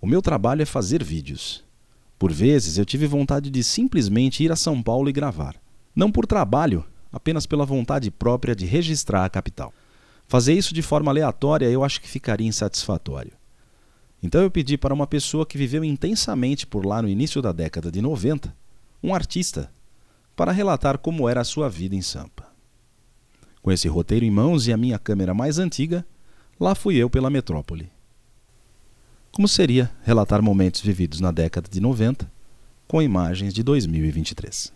O meu trabalho é fazer vídeos. Por vezes eu tive vontade de simplesmente ir a São Paulo e gravar. Não por trabalho, apenas pela vontade própria de registrar a capital. Fazer isso de forma aleatória eu acho que ficaria insatisfatório. Então eu pedi para uma pessoa que viveu intensamente por lá no início da década de 90, um artista, para relatar como era a sua vida em Sampa. Com esse roteiro em mãos e a minha câmera mais antiga, lá fui eu pela metrópole. Como seria relatar momentos vividos na década de 90 com imagens de 2023?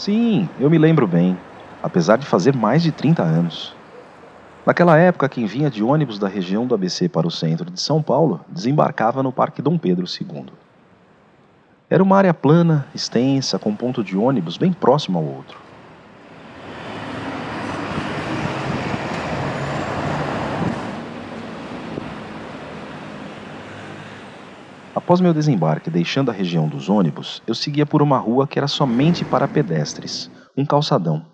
Sim, eu me lembro bem, apesar de fazer mais de 30 anos. Naquela época, quem vinha de ônibus da região do ABC para o centro de São Paulo desembarcava no Parque Dom Pedro II. Era uma área plana, extensa, com ponto de ônibus bem próximo ao outro. Após meu desembarque deixando a região dos ônibus, eu seguia por uma rua que era somente para pedestres, um calçadão.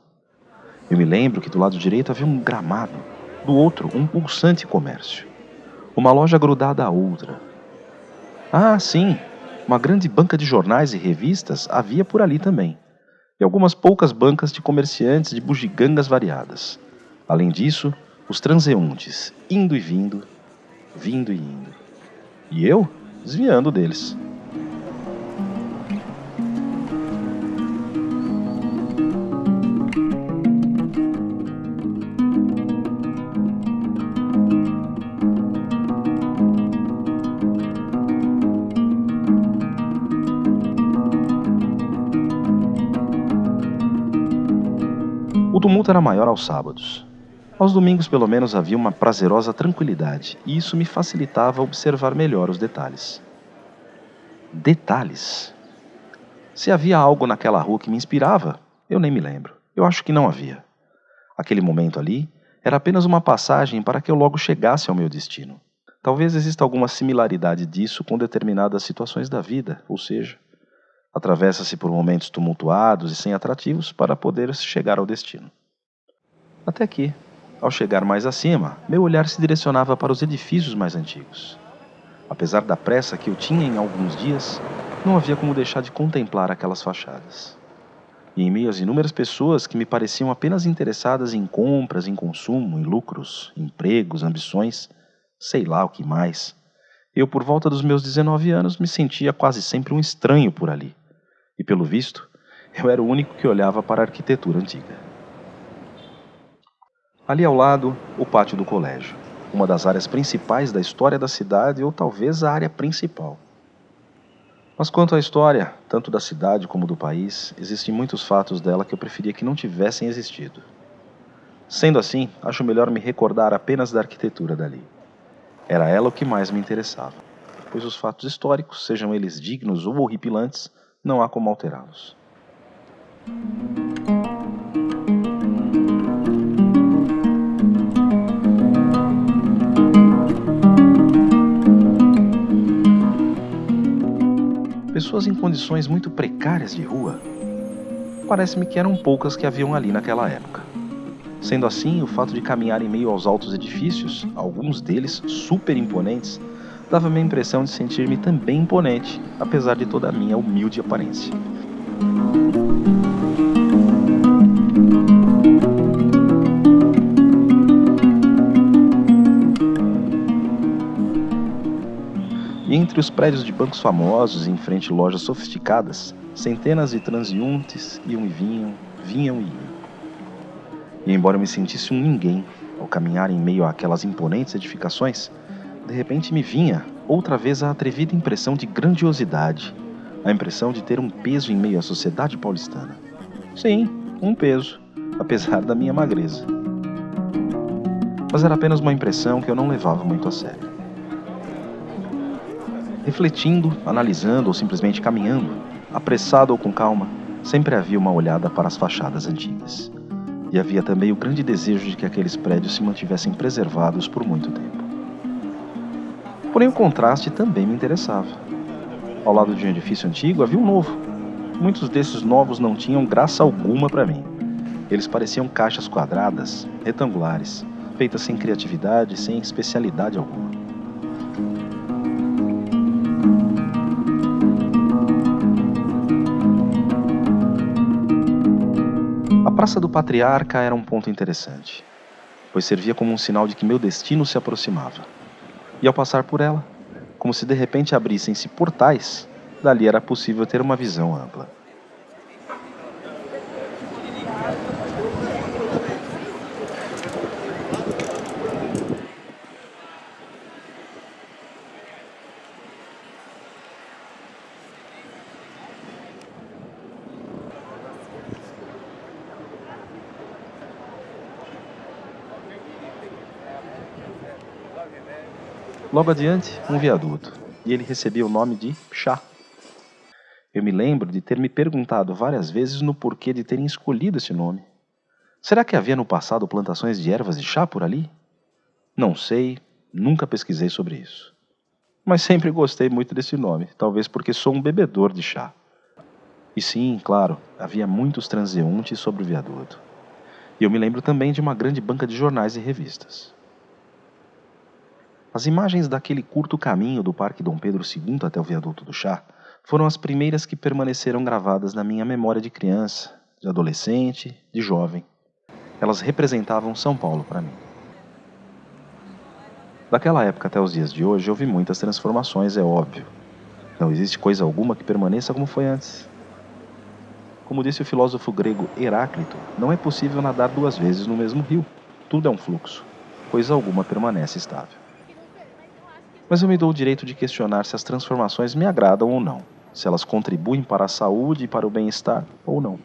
Eu me lembro que do lado direito havia um gramado, do outro um pulsante comércio. Uma loja grudada à outra. Ah, sim, uma grande banca de jornais e revistas havia por ali também. E algumas poucas bancas de comerciantes de bugigangas variadas. Além disso, os transeuntes, indo e vindo, vindo e indo. E eu, desviando deles. O tumulto era maior aos sábados. Aos domingos, pelo menos, havia uma prazerosa tranquilidade, e isso me facilitava observar melhor os detalhes. Detalhes? Se havia algo naquela rua que me inspirava, eu nem me lembro. Eu acho que não havia. Aquele momento ali era apenas uma passagem para que eu logo chegasse ao meu destino. Talvez exista alguma similaridade disso com determinadas situações da vida, ou seja, atravessa-se por momentos tumultuados e sem atrativos para poder chegar ao destino. Até que, ao chegar mais acima, meu olhar se direcionava para os edifícios mais antigos. Apesar da pressa que eu tinha em alguns dias, não havia como deixar de contemplar aquelas fachadas. E em meio às inúmeras pessoas que me pareciam apenas interessadas em compras, em consumo, em lucros, empregos, ambições, sei lá o que mais, eu, por volta dos meus 19 anos, me sentia quase sempre um estranho por ali. E, pelo visto, eu era o único que olhava para a arquitetura antiga. Ali ao lado, o pátio do colégio, uma das áreas principais da história da cidade ou talvez a área principal. Mas quanto à história, tanto da cidade como do país, existem muitos fatos dela que eu preferia que não tivessem existido. Sendo assim, acho melhor me recordar apenas da arquitetura dali. Era ela o que mais me interessava, pois os fatos históricos, sejam eles dignos ou horripilantes, não há como alterá-los. Pessoas em condições muito precárias de rua, parece-me que eram poucas que haviam ali naquela época. Sendo assim, o fato de caminhar em meio aos altos edifícios, alguns deles super imponentes, dava-me a impressão de sentir-me também imponente, apesar de toda a minha humilde aparência. E entre os prédios de bancos famosos e em frente a lojas sofisticadas, centenas de transeuntes iam e vinham, vinham e iam. E embora eu me sentisse um ninguém ao caminhar em meio àquelas imponentes edificações, de repente me vinha outra vez a atrevida impressão de grandiosidade, a impressão de ter um peso em meio à sociedade paulistana. Sim, um peso, apesar da minha magreza. mas era apenas uma impressão que eu não levava muito a sério. Refletindo, analisando ou simplesmente caminhando, apressado ou com calma, sempre havia uma olhada para as fachadas antigas. E havia também o grande desejo de que aqueles prédios se mantivessem preservados por muito tempo. Porém, o contraste também me interessava. Ao lado de um edifício antigo havia um novo. Muitos desses novos não tinham graça alguma para mim. Eles pareciam caixas quadradas, retangulares, feitas sem criatividade, sem especialidade alguma. A Praça do Patriarca era um ponto interessante, pois servia como um sinal de que meu destino se aproximava. E ao passar por ela, como se de repente abrissem-se portais, dali era possível ter uma visão ampla. Logo adiante, um viaduto, e ele recebia o nome de Chá. Eu me lembro de ter me perguntado várias vezes no porquê de terem escolhido esse nome. Será que havia no passado plantações de ervas de chá por ali? Não sei, nunca pesquisei sobre isso. Mas sempre gostei muito desse nome, talvez porque sou um bebedor de chá. E sim, claro, havia muitos transeuntes sobre o viaduto. E eu me lembro também de uma grande banca de jornais e revistas. As imagens daquele curto caminho do Parque Dom Pedro II até o Viaduto do Chá foram as primeiras que permaneceram gravadas na minha memória de criança, de adolescente, de jovem. Elas representavam São Paulo para mim. Daquela época até os dias de hoje, houve muitas transformações, é óbvio. Não existe coisa alguma que permaneça como foi antes. Como disse o filósofo grego Heráclito, não é possível nadar duas vezes no mesmo rio. Tudo é um fluxo. Coisa alguma permanece estável. Mas eu me dou o direito de questionar se as transformações me agradam ou não, se elas contribuem para a saúde e para o bem-estar ou não.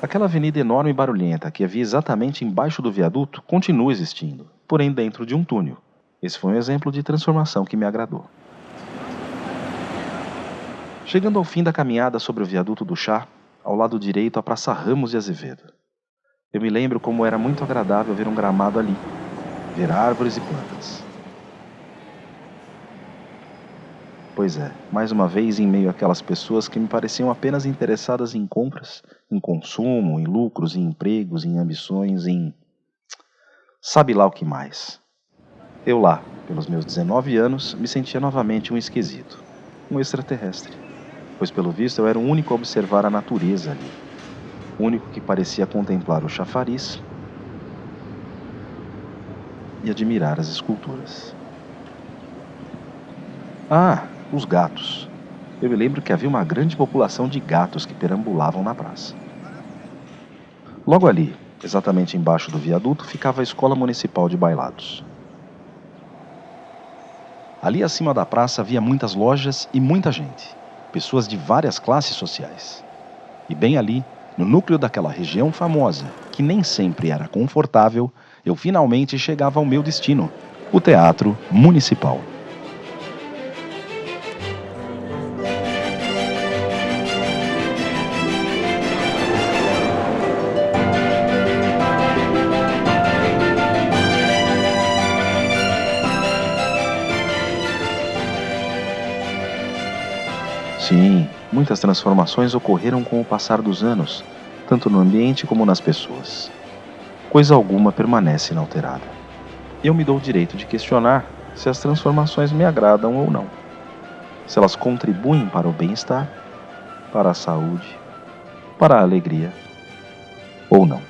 Aquela avenida enorme e barulhenta que havia exatamente embaixo do viaduto continua existindo, porém dentro de um túnel. Esse foi um exemplo de transformação que me agradou. Chegando ao fim da caminhada sobre o Viaduto do Chá, ao lado direito a Praça Ramos de Azevedo. Eu me lembro como era muito agradável ver um gramado ali, ver árvores e plantas. Pois é, mais uma vez em meio àquelas pessoas que me pareciam apenas interessadas em compras, em consumo, em lucros, em empregos, em ambições, em... sabe lá o que mais. Eu lá, pelos meus 19 anos, me sentia novamente um esquisito, um extraterrestre, pois pelo visto eu era o único a observar a natureza ali. O único que parecia contemplar o chafariz e admirar as esculturas. Ah, os gatos. Eu me lembro que havia uma grande população de gatos que perambulavam na praça. Logo ali, exatamente embaixo do viaduto, ficava a Escola Municipal de Bailados. Ali acima da praça havia muitas lojas e muita gente, pessoas de várias classes sociais. E bem ali, no núcleo daquela região famosa, que nem sempre era confortável, eu finalmente chegava ao meu destino, o Teatro Municipal. Sim, muitas transformações ocorreram com o passar dos anos, tanto no ambiente como nas pessoas. Coisa alguma permanece inalterada. Eu me dou o direito de questionar se as transformações me agradam ou não. Se elas contribuem para o bem-estar, para a saúde, para a alegria ou não.